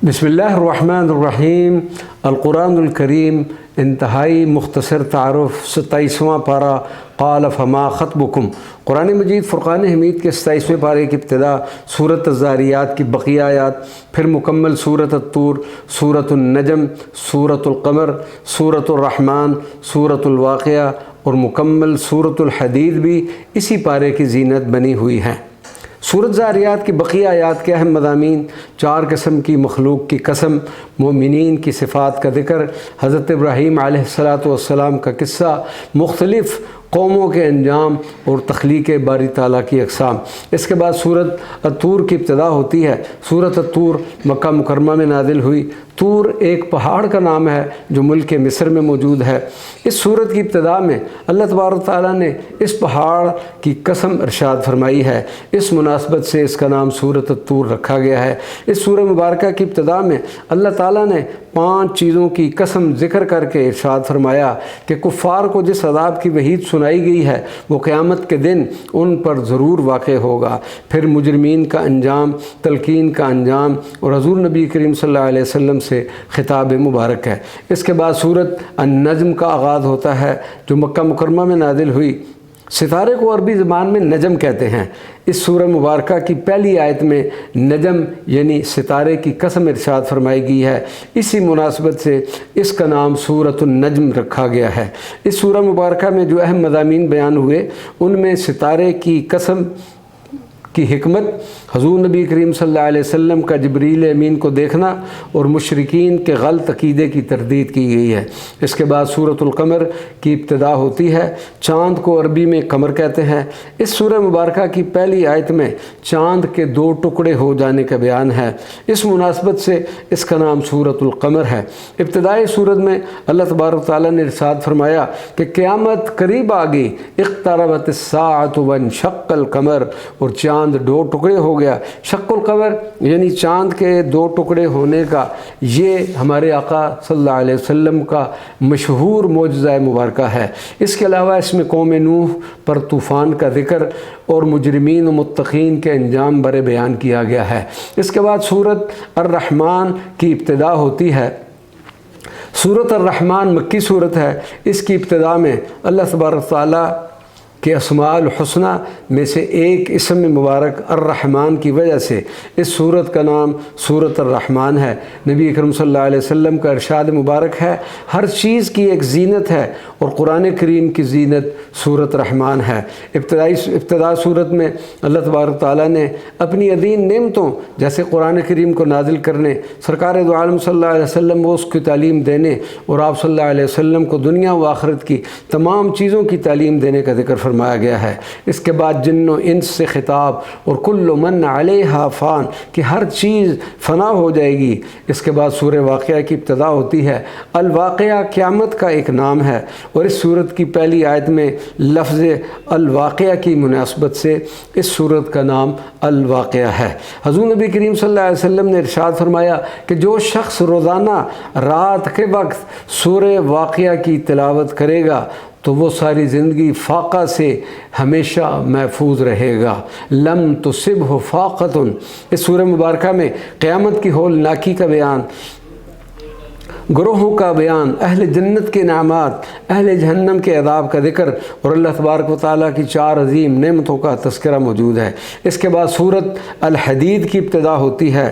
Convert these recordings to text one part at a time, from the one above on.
بسم اللہ الرحمن الرحیم۔ القرآن الکریم انتہائی مختصر تعارف 27واں پارہ قال فما خطبکم۔ قرآن مجید فرقان حمید کے 27ویں پارے کی ابتدا سورۃ الذاریات کی بقیہ آیات، پھر مکمل سورۃ الطور، سورۃ النجم، سورۃ القمر، سورۃ الرحمن، سورۃ الواقعہ اور مکمل سورۃ الحدید بھی اسی پارے کی زینت بنی ہوئی ہیں۔ سورۃ ذاریات کی بقیہ آیات کے اہم مضامین: 4 قسم کی مخلوق کی قسم، مومنین کی صفات کا ذکر، حضرت ابراہیم علیہ السلام کا قصہ، مختلف قوموں کے انجام اور تخلیق باری تعالیٰ کی اقسام۔ اس کے بعد سورۃ الطور کی ابتدا ہوتی ہے۔ سورۃ الطور مکہ مکرمہ میں نازل ہوئی۔ طور ایک پہاڑ کا نام ہے جو ملک مصر میں موجود ہے۔ اس سورت کی ابتدا میں اللہ تبارک تعالیٰ نے اس پہاڑ کی قسم ارشاد فرمائی ہے۔ اس مناسبت سے اس کا نام سورۃ الطور رکھا گیا ہے۔ اس سورہ مبارکہ کی ابتدا میں اللہ تعالیٰ نے 5 چیزوں کی قسم ذکر کر کے ارشاد فرمایا کہ کفار کو جس عذاب کی وعید سنائی گئی ہے وہ قیامت کے دن ان پر ضرور واقع ہوگا۔ پھر مجرمین کا انجام، تلقین کا انجام اور حضور نبی کریم صلی اللہ علیہ وسلم سے خطاب مبارک ہے۔ اس کے بعد سورۃ النجم کا آغاز ہوتا ہے جو مکہ مکرمہ میں نازل ہوئی۔ ستارے کو عربی زبان میں نجم کہتے ہیں۔ اس سورہ مبارکہ کی پہلی آیت میں نجم یعنی ستارے کی قسم ارشاد فرمائی گئی ہے۔ اسی مناسبت سے اس کا نام سورۃ النجم رکھا گیا ہے۔ اس سورہ مبارکہ میں جو اہم مضامین بیان ہوئے ان میں ستارے کی قسم کی حکمت، حضور نبی کریم صلی اللہ علیہ وسلم کا جبریل امین کو دیکھنا اور مشرکین کے غلط عقیدے کی تردید کی گئی ہے۔ اس کے بعد سورۃ القمر کی ابتدا ہوتی ہے۔ چاند کو عربی میں قمر کہتے ہیں۔ اس سورہ مبارکہ کی پہلی آیت میں چاند کے 2 ٹکڑے ہو جانے کا بیان ہے۔ اس مناسبت سے اس کا نام سورۃ القمر ہے۔ ابتدائی سورت میں اللہ تبارک تعالیٰ نے ارشاد فرمایا کہ قیامت قریب آ گئی، اقتربت الساعۃ وانشق القمر، اور چاند 2 ٹکڑے ہو گیا۔ شق القمر یعنی چاند کے 2 ٹکڑے ہونے کا یہ ہمارے آقا صلی اللہ علیہ وسلم کا مشہور معجزہ مبارکہ ہے۔ اس کے علاوہ اس میں قوم نوح پر طوفان کا ذکر اور مجرمین و متقین کے انجام بارے بیان کیا گیا ہے۔ اس کے بعد سورۃ الرحمن کی ابتدا ہوتی ہے۔ سورۃ الرحمن مکی صورت ہے۔ اس کی ابتدا میں اللہ تبارک تعالیٰ کہ اسماء الحسنہ میں سے ایک اسم مبارک الرحمن کی وجہ سے اس سورت کا نام سورۃ الرحمن ہے۔ نبی اکرم صلی اللہ علیہ وسلم کا ارشاد مبارک ہے، ہر چیز کی ایک زینت ہے اور قرآن کریم کی زینت سورۃ الرحمن ہے۔ ابتدا سورت میں اللہ تبارک تعالیٰ نے اپنی عظیم نعمتوں جیسے قرآن کریم کو نازل کرنے، سرکار دو عالم صلی اللہ علیہ وسلم کو اس کی تعلیم دینے اور آپ صلی اللہ علیہ وسلم کو دنیا و آخرت کی تمام چیزوں کی تعلیم دینے کا ذکر فرمایا گیا ہے۔ اس کے بعد جن و انس سے خطاب اور کل من علیہا فان کہ ہر چیز فنا ہو جائے گی۔ اس کے بعد سورہ واقعہ کی ابتدا ہوتی ہے۔ الواقعہ قیامت کا ایک نام ہے اور اس سورت کی پہلی آیت میں لفظ الواقعہ کی مناسبت سے اس سورت کا نام الواقعہ ہے۔ حضور نبی کریم صلی اللہ علیہ وسلم نے ارشاد فرمایا کہ جو شخص روزانہ رات کے وقت سورہ واقعہ کی تلاوت کرے گا تو وہ ساری زندگی فاقہ سے ہمیشہ محفوظ رہے گا۔ لم تصبہ فاقۃ۔ اس سورہ مبارکہ میں قیامت کی ہولناکی کا بیان، گروہوں کا بیان، اہل جنت کے انعامات، اہل جہنم کے عذاب کا ذکر اور اللہ تبارک و تعالیٰ کی 4 عظیم نعمتوں کا تذکرہ موجود ہے۔ اس کے بعد سورۃ الحدید کی ابتدا ہوتی ہے۔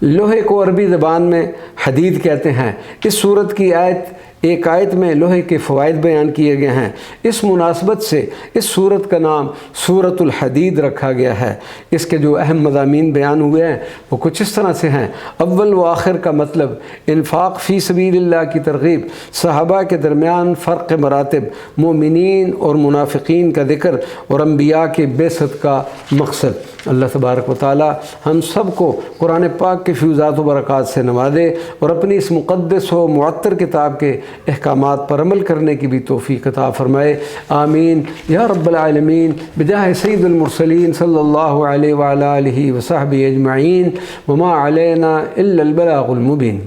لوہے کو عربی زبان میں حدید کہتے ہیں۔ اس سورت کی ایک آیت میں لوہے کے فوائد بیان کیے گئے ہیں۔ اس مناسبت سے اس سورت کا نام سورۃ الحدید رکھا گیا ہے۔ اس کے جو اہم مضامین بیان ہوئے ہیں وہ کچھ اس طرح سے ہیں۔ اول و آخر کا مطلب، انفاق فی سبیل اللہ کی ترغیب، صحابہ کے درمیان فرق مراتب، مومنین اور منافقین کا ذکر اور انبیاء کی بعثت کا مقصد۔ اللہ تبارک و تعالی ہم سب کو قرآن پاک کے فیوزات و برکات سے نوازے اور اپنی اس مقدس و معطر کتاب کے احکامات پر عمل کرنے کی بھی توفیق عطا فرمائے۔ آمین یا رب العالمین، بجاہ سید المرسلین صلی اللہ علیہ وآلہ وصحبہ اجمعین، وما علینا الا البلاغ المبین۔